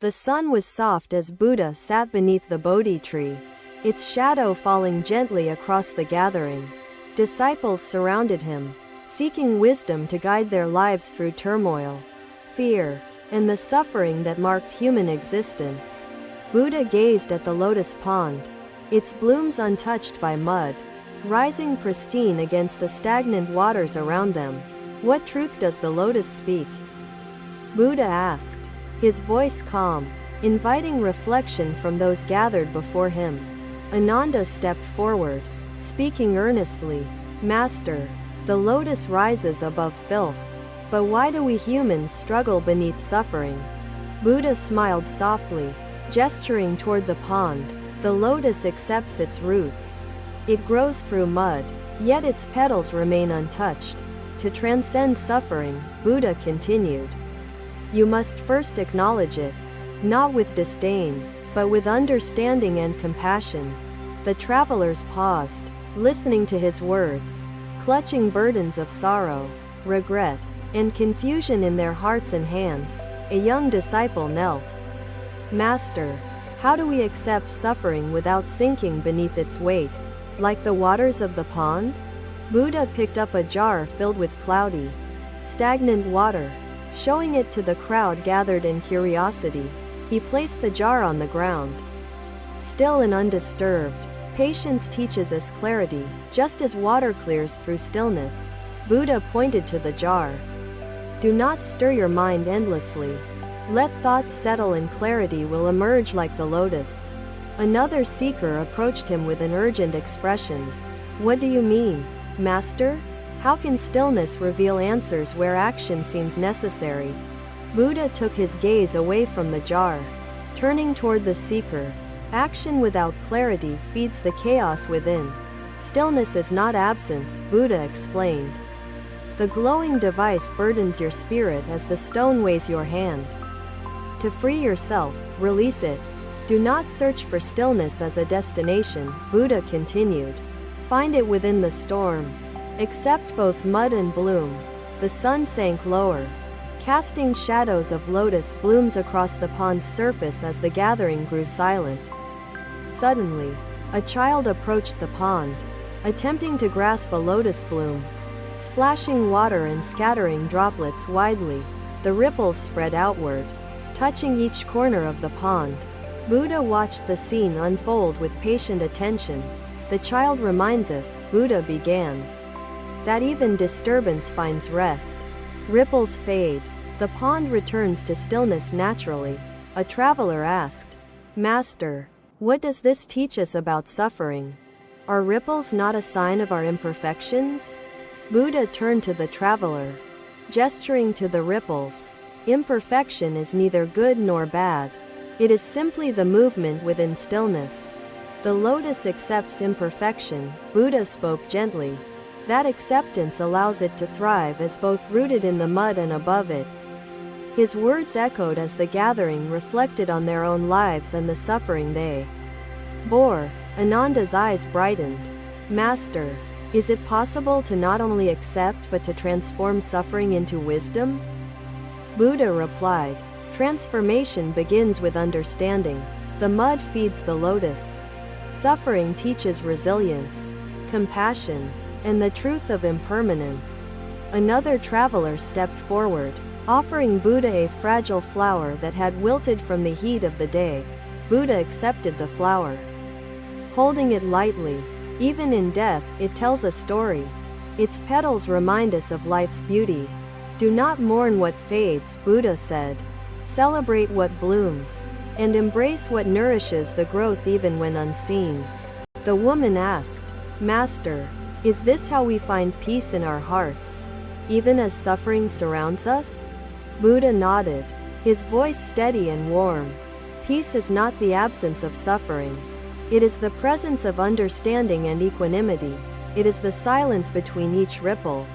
The sun was soft as Buddha sat beneath the Bodhi tree, its shadow falling gently across the gathering. Disciples surrounded him, seeking wisdom to guide their lives through turmoil, fear, and the suffering that marked human existence. Buddha gazed at the lotus pond, its blooms untouched by mud, rising pristine against the stagnant waters around them. What truth does the lotus speak? Buddha asked, his voice calm, inviting reflection from those gathered before him. Ananda stepped forward, speaking earnestly. Master, the lotus rises above filth. But why do we humans struggle beneath suffering? Buddha smiled softly, gesturing toward the pond. The lotus accepts its roots. It grows through mud, yet its petals remain untouched. To transcend suffering, Buddha continued, you must first acknowledge it, not with disdain, but with understanding and compassion. The travelers paused, listening to his words, clutching burdens of sorrow, regret, and confusion in their hearts and hands. A young disciple knelt. Master, how do we accept suffering without sinking beneath its weight, like the waters of the pond? Buddha picked up a jar filled with cloudy, stagnant water. Showing it to the crowd gathered in curiosity, he placed the jar on the ground. Still and undisturbed, patience teaches us clarity, just as water clears through stillness. Buddha pointed to the jar. Do not stir your mind endlessly. Let thoughts settle and clarity will emerge like the lotus. Another seeker approached him with an urgent expression. What do you mean, Master? How can stillness reveal answers where action seems necessary? Buddha took his gaze away from the jar, turning toward the seeker. Action without clarity feeds the chaos within. Stillness is not absence, Buddha explained. The glowing device burdens your spirit as the stone weighs your hand. To free yourself, release it. Do not search for stillness as a destination, Buddha continued. Find it within the storm. Accept both mud and bloom. The sun sank lower, casting shadows of lotus blooms across the pond's surface as the gathering grew silent. Suddenly, a child approached the pond, attempting to grasp a lotus bloom. Splashing water and scattering droplets widely, the ripples spread outward, touching each corner of the pond. Buddha watched the scene unfold with patient attention. The child reminds us, Buddha began, that even disturbance finds rest. Ripples fade. The pond returns to stillness naturally. A traveler asked, Master, what does this teach us about suffering? Are ripples not a sign of our imperfections? Buddha turned to the traveler, gesturing to the ripples. Imperfection is neither good nor bad. It is simply the movement within stillness. The lotus accepts imperfection, Buddha spoke gently. That acceptance allows it to thrive as both rooted in the mud and above it. His words echoed as the gathering reflected on their own lives and the suffering they bore. Ananda's eyes brightened. Master, is it possible to not only accept but to transform suffering into wisdom? Buddha replied, transformation begins with understanding. The mud feeds the lotus. Suffering teaches resilience, compassion, and the truth of impermanence. Another traveler stepped forward, offering Buddha a fragile flower that had wilted from the heat of the day. Buddha accepted the flower. Holding it lightly, even in death, it tells a story. Its petals remind us of life's beauty. Do not mourn what fades, Buddha said. Celebrate what blooms, and embrace what nourishes the growth even when unseen. The woman asked, Master, is this how we find peace in our hearts, even as suffering surrounds us? Buddha nodded, his voice steady and warm. Peace is not the absence of suffering. It is the presence of understanding and equanimity. It is the silence between each ripple,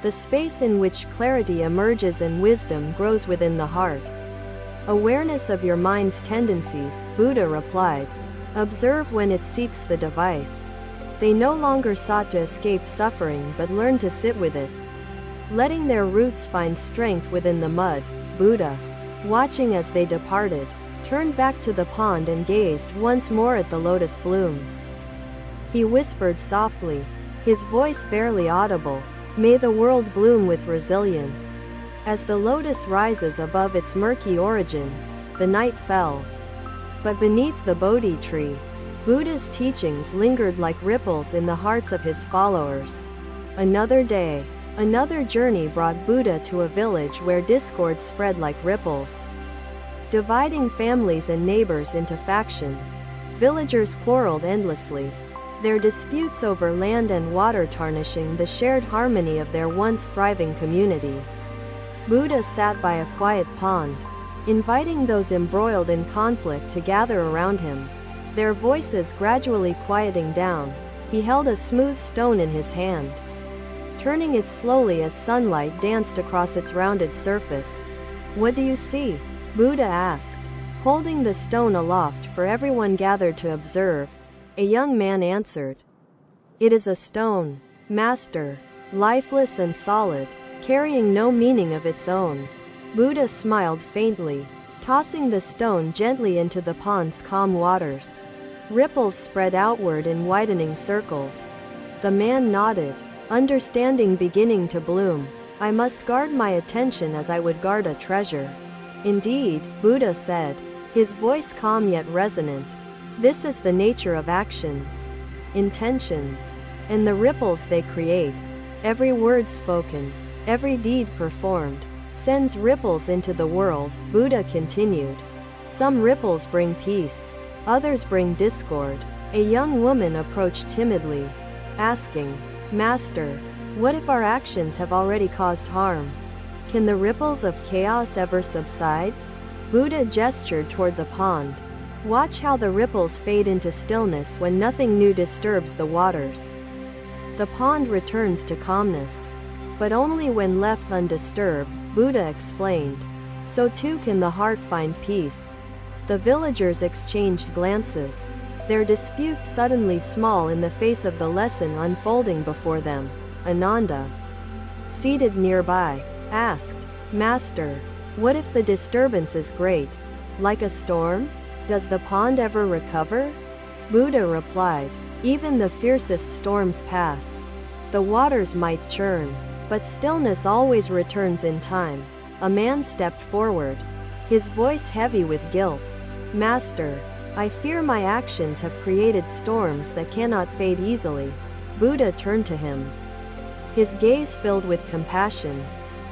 the space in which clarity emerges and wisdom grows within the heart. Awareness of your mind's tendencies, Buddha replied. Observe when it seeks the device. They no longer sought to escape suffering but learned to sit with it, letting their roots find strength within the mud. Buddha watching as they departed, turned back to the pond and gazed once more at the lotus blooms. He whispered softly, his voice barely audible, "May the world bloom with resilience." As the lotus rises above its murky origins, the night fell. But beneath the Bodhi tree, Buddha's teachings lingered like ripples in the hearts of his followers. Another day, another journey brought Buddha to a village where discord spread like ripples, dividing families and neighbors into factions. Villagers quarreled endlessly, their disputes over land and water tarnishing the shared harmony of their once thriving community. Buddha sat by a quiet pond, inviting those embroiled in conflict to gather around him. Their voices gradually quieting down, he held a smooth stone in his hand, turning it slowly as sunlight danced across its rounded surface. "What do you see?" Buddha asked, holding the stone aloft for everyone gathered to observe. A young man answered, "It is a stone, Master, lifeless and solid, carrying no meaning of its own." Buddha smiled faintly, tossing the stone gently into the pond's calm waters. Ripples spread outward in widening circles. The man nodded, understanding beginning to bloom. "I must guard my attention as I would guard a treasure." "Indeed," Buddha said, his voice calm yet resonant. "This is the nature of actions, intentions, and the ripples they create. Every word spoken, every deed performed, sends ripples into the world." Buddha continued. "Some ripples bring peace, others bring discord." A young woman approached timidly, asking, "Master, what if our actions have already caused harm? Can the ripples of chaos ever subside?" Buddha gestured toward the pond. "Watch how the ripples fade into stillness when nothing new disturbs the waters. The pond returns to calmness, but only when left undisturbed," Buddha explained. "So too can the heart find peace." The villagers exchanged glances, their disputes suddenly small in the face of the lesson unfolding before them. Ananda, seated nearby, asked, "Master, what if the disturbance is great, like a storm? Does the pond ever recover?" Buddha replied, "Even the fiercest storms pass. The waters might churn, but stillness always returns in time." A man stepped forward, his voice heavy with guilt. "Master, I fear my actions have created storms that cannot fade easily." Buddha turned to him, his gaze filled with compassion.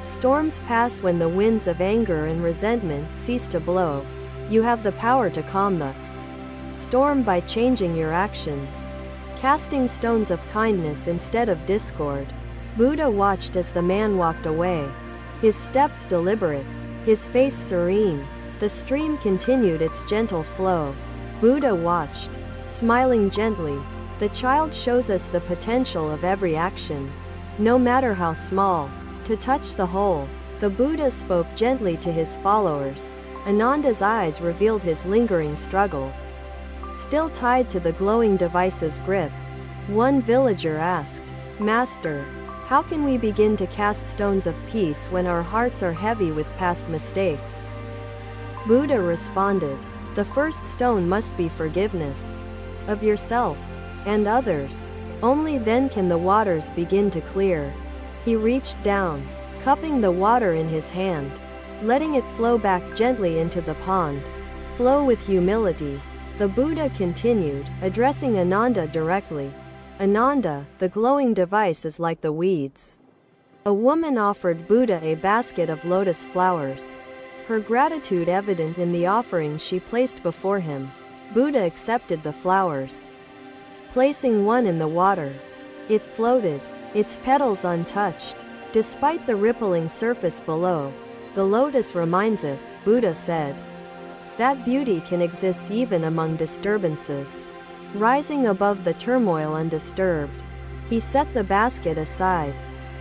"Storms pass when the winds of anger and resentment cease to blow. You have the power to calm the storm by changing your actions, casting stones of kindness instead of discord." Buddha watched as the man walked away, his steps deliberate, his face serene. The stream continued its gentle flow. Buddha watched, smiling gently. The child shows us the potential of every action, no matter how small, to touch the whole. The Buddha spoke gently to his followers. Ananda's eyes revealed his lingering struggle, still tied to the glowing device's grip. One villager asked, "Master, how can we begin to cast stones of peace when our hearts are heavy with past mistakes?" Buddha responded, "The first stone must be forgiveness of yourself and others. Only then can the waters begin to clear." He reached down, cupping the water in his hand, letting it flow back gently into the pond. "Flow with humility." The Buddha continued, addressing Ananda directly. "Ananda, the glowing device is like the weeds." A woman offered Buddha a basket of lotus flowers, her gratitude evident in the offering she placed before him. Buddha accepted the flowers, placing one in the water. It floated, its petals untouched, despite the rippling surface below. "The lotus reminds us," Buddha said, "that beauty can exist even among disturbances, rising above the turmoil undisturbed." He set the basket aside,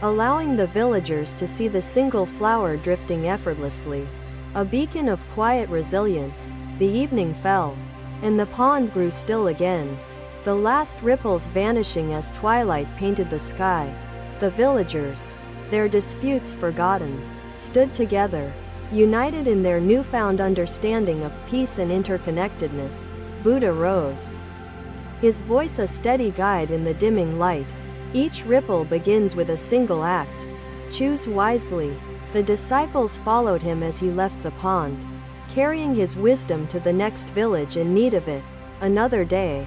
allowing the villagers to see the single flower drifting effortlessly, a beacon of quiet resilience. The evening fell, and the pond grew still again, the last ripples vanishing as twilight painted the sky. The villagers, their disputes forgotten, stood together, United in their newfound understanding of peace and interconnectedness, Buddha rose. His voice a steady guide in the dimming light. Each ripple begins with a single act. Choose wisely. The disciples followed him as he left the pond, carrying his wisdom to the next village in need of it. Another day.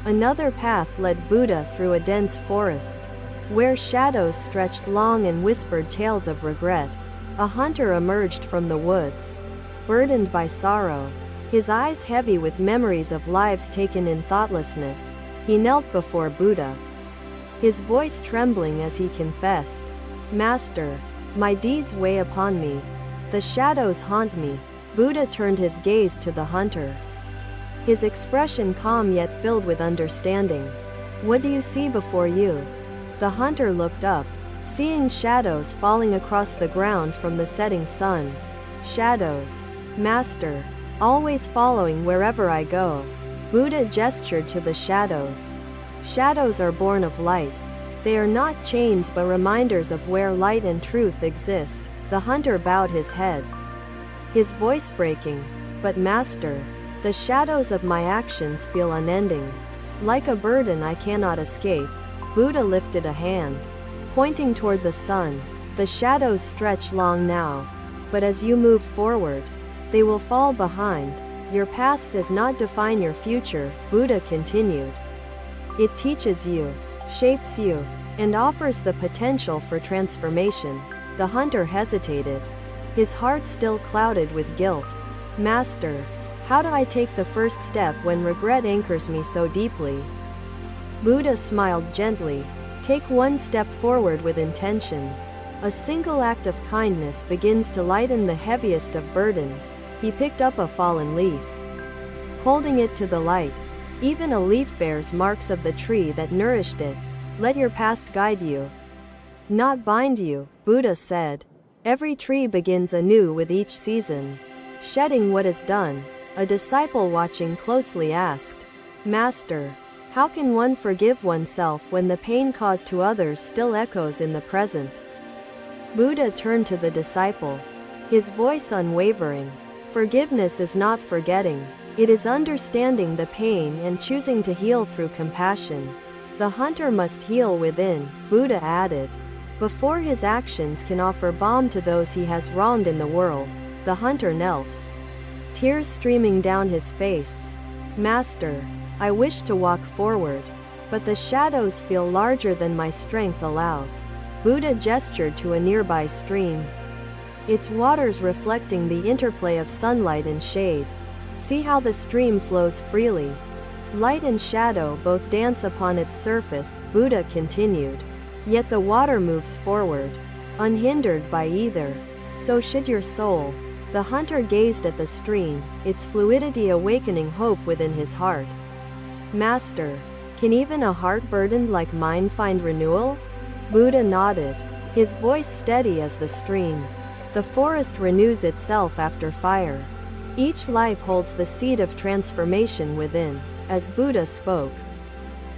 Another path led Buddha through a dense forest, where shadows stretched long and whispered tales of regret. A hunter emerged from the woods, burdened by sorrow, his eyes heavy with memories of lives taken in thoughtlessness. He knelt before Buddha, his voice trembling as he confessed, "Master, my deeds weigh upon me. The shadows haunt me." Buddha turned his gaze to the hunter, his expression calm yet filled with understanding. "What do you see before you?" The hunter looked up, seeing shadows falling across the ground from the setting sun. "Shadows, Master, always following wherever I go." Buddha gestured to the shadows. Shadows are born of light. They are not chains but reminders of where light and truth exist. The hunter bowed his head, his voice breaking. "But Master, the shadows of my actions feel unending, like a burden I cannot escape." Buddha lifted a hand, pointing toward the sun. "The shadows stretch long now, but as you move forward, they will fall behind. Your past does not define your future," Buddha continued. "It teaches you, shapes you, and offers the potential for transformation." The hunter hesitated, his heart still clouded with guilt. "Master, how do I take the first step when regret anchors me so deeply?" Buddha smiled gently. "Take one step forward with intention. A single act of kindness begins to lighten the heaviest of burdens." He picked up a fallen leaf, holding it to the light. "Even a leaf bears marks of the tree that nourished it. Let your past guide you, not bind you," Buddha said. "Every tree begins anew with each season, shedding what is done." A disciple watching closely asked, "Master, how can one forgive oneself when the pain caused to others still echoes in the present?" Buddha turned to the disciple, his voice unwavering. "Forgiveness is not forgetting. It is understanding the pain and choosing to heal through compassion. The hunter must heal within," Buddha added, "before his actions can offer balm to those he has wronged in the world." The hunter knelt, tears streaming down his face. "Master, I wish to walk forward, but the shadows feel larger than my strength allows." Buddha gestured to a nearby stream, its waters reflecting the interplay of sunlight and shade. "See how the stream flows freely. Light and shadow both dance upon its surface," Buddha continued. "Yet the water moves forward, unhindered by either. So should your soul." The hunter gazed at the stream, its fluidity awakening hope within his heart. "Master, can even a heart burdened like mine find renewal?" Buddha nodded, his voice steady as the stream. "The forest renews itself after fire. Each life holds the seed of transformation within." As Buddha spoke,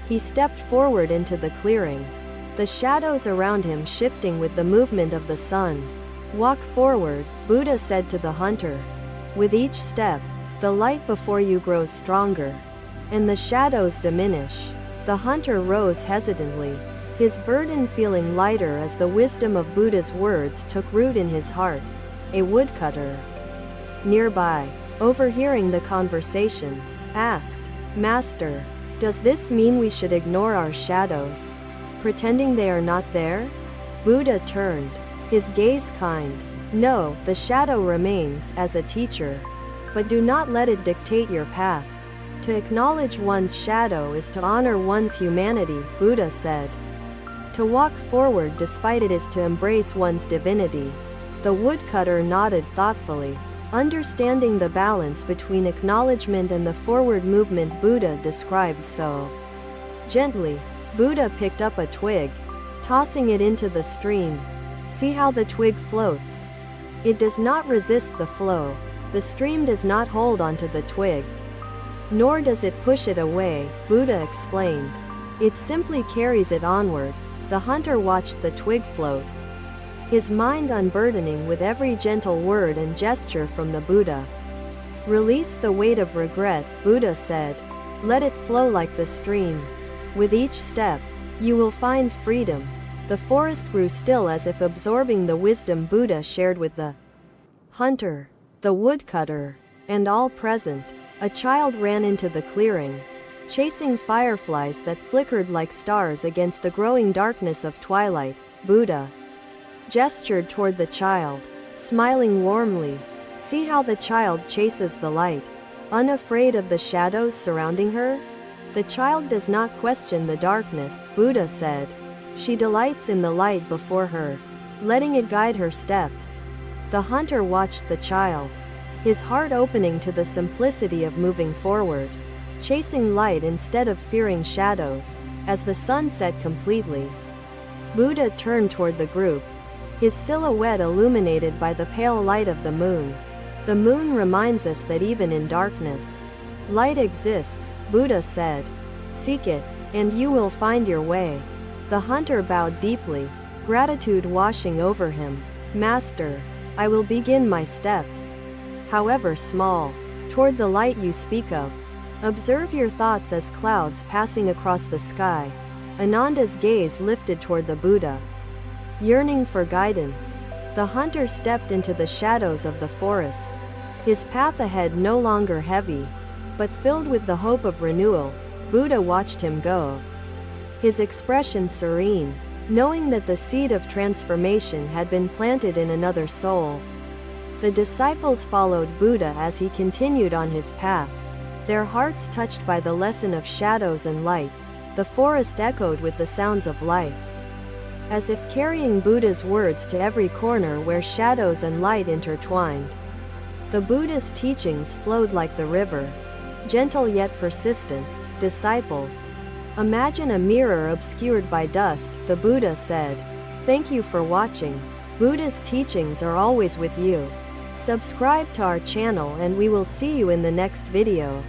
he stepped forward into the clearing, the shadows around him shifting with the movement of the sun. "Walk forward," Buddha said to the hunter. "With each step, the light before you grows stronger, and the shadows diminish." The hunter rose hesitantly, his burden feeling lighter as the wisdom of Buddha's words took root in his heart. A woodcutter nearby, overhearing the conversation, asked, "Master, does this mean we should ignore our shadows, pretending they are not there?" Buddha turned, his gaze kind. "No, the shadow remains as a teacher, but do not let it dictate your path. To acknowledge one's shadow is to honor one's humanity," Buddha said. "To walk forward despite it is to embrace one's divinity." The woodcutter nodded thoughtfully, understanding the balance between acknowledgement and the forward movement Buddha described so gently. Buddha picked up a twig, tossing it into the stream. "See how the twig floats. It does not resist the flow. The stream does not hold onto the twig, nor does it push it away," Buddha explained. "It simply carries it onward." The hunter watched the twig float, his mind unburdening with every gentle word and gesture from the Buddha. Release the weight of regret, Buddha said. Let it flow like the stream. With each step, you will find freedom. The forest grew still as if absorbing the wisdom Buddha shared with the hunter, the woodcutter, and all present. A child ran into the clearing, chasing fireflies that flickered like stars against the growing darkness of twilight. Buddha gestured toward the child, smiling warmly. See how the child chases the light, unafraid of the shadows surrounding her? The child does not question the darkness, Buddha said. She delights in the light before her, letting it guide her steps. The hunter watched the child, his heart opening to the simplicity of moving forward, chasing light instead of fearing shadows. As the sun set completely, Buddha turned toward the group, his silhouette illuminated by the pale light of the moon. The moon reminds us that even in darkness, light exists, Buddha said. Seek it, and you will find your way. The hunter bowed deeply, gratitude washing over him. Master, I will begin my steps, however small, toward the light you speak of. Observe your thoughts as clouds passing across the sky. Ananda's gaze lifted toward the Buddha, yearning for guidance. The hunter stepped into the shadows of the forest, his path ahead no longer heavy, but filled with the hope of renewal. Buddha watched him go, his expression serene, knowing that the seed of transformation had been planted in another soul. The disciples followed Buddha as he continued on his path, their hearts touched by the lesson of shadows and light. The forest echoed with the sounds of life, as if carrying Buddha's words to every corner where shadows and light intertwined. The Buddha's teachings flowed like the river, gentle yet persistent. Disciples, imagine a mirror obscured by dust, the Buddha said. Thank you for watching. Buddha's teachings are always with you. Subscribe to our channel and we will see you in the next video.